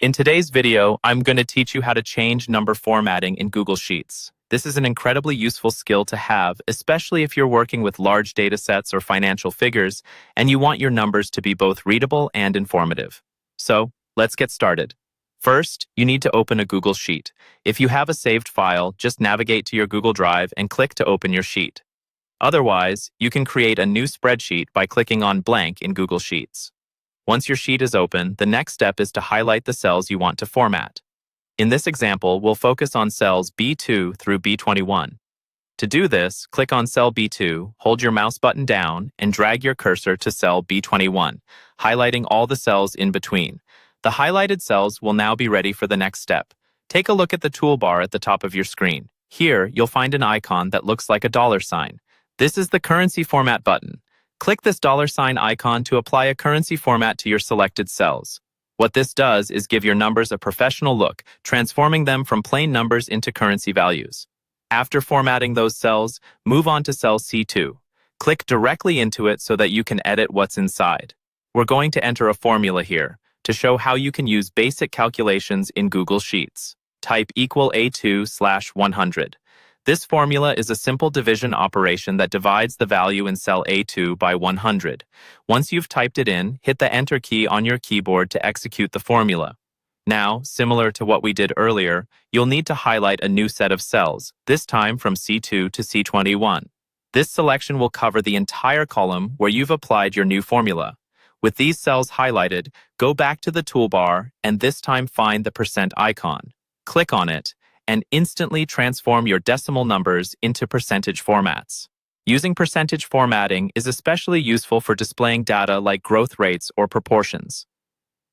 In today's video, I'm going to teach you how to change number formatting in Google Sheets. This is an incredibly useful skill to have, especially if you're working with large data sets or financial figures, and you want your numbers to be both readable and informative. So, let's get started. First, you need to open a Google Sheet. If you have a saved file, just navigate to your Google Drive and click to open your sheet. Otherwise, you can create a new spreadsheet by clicking on blank in Google Sheets. Once your sheet is open, the next step is to highlight the cells you want to format. In this example, we'll focus on cells B2 through B21. To do this, click on cell B2, hold your mouse button down, and drag your cursor to cell B21, highlighting all the cells in between. The highlighted cells will now be ready for the next step. Take a look at the toolbar at the top of your screen. Here, you'll find an icon that looks like a $sign. This is the currency format button. Click this $sign icon to apply a currency format to your selected cells. What this does is give your numbers a professional look, transforming them from plain numbers into currency values. After formatting those cells, move on to cell C2. Click directly into it so that you can edit what's inside. We're going to enter a formula here to show how you can use basic calculations in Google Sheets. Type equal A2/100. This formula is a simple division operation that divides the value in cell A2 by 100. Once you've typed it in, hit the Enter key on your keyboard to execute the formula. Now, similar to what we did earlier, you'll need to highlight a new set of cells, this time from C2 to C21. This selection will cover the entire column where you've applied your new formula. With these cells highlighted, go back to the toolbar and this time find the % icon. Click on it, and instantly transform your decimal numbers into percentage formats. Using percentage formatting is especially useful for displaying data like growth rates or proportions.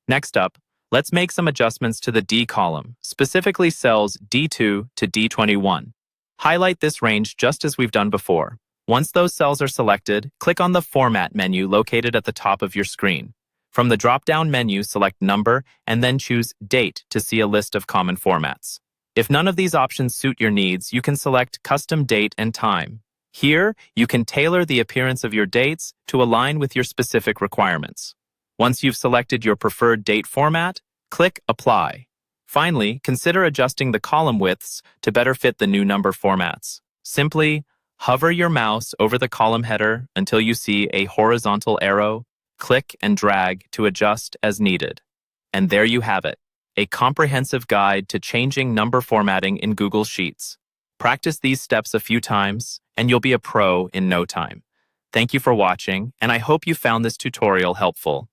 Next up, let's make some adjustments to the D column, specifically cells D2 to D21. Highlight this range just as we've done before. Once those cells are selected, click on the Format menu located at the top of your screen. From the drop-down menu, select Number and then choose Date to see a list of common formats. If none of these options suit your needs, you can select Custom Date and Time. Here, you can tailor the appearance of your dates to align with your specific requirements. Once you've selected your preferred date format, click Apply. Finally, consider adjusting the column widths to better fit the new number formats. Simply hover your mouse over the column header until you see a horizontal arrow, click and drag to adjust as needed. And there you have it. A comprehensive guide to changing number formatting in Google Sheets. Practice these steps a few times, and you'll be a pro in no time. Thank you for watching, and I hope you found this tutorial helpful.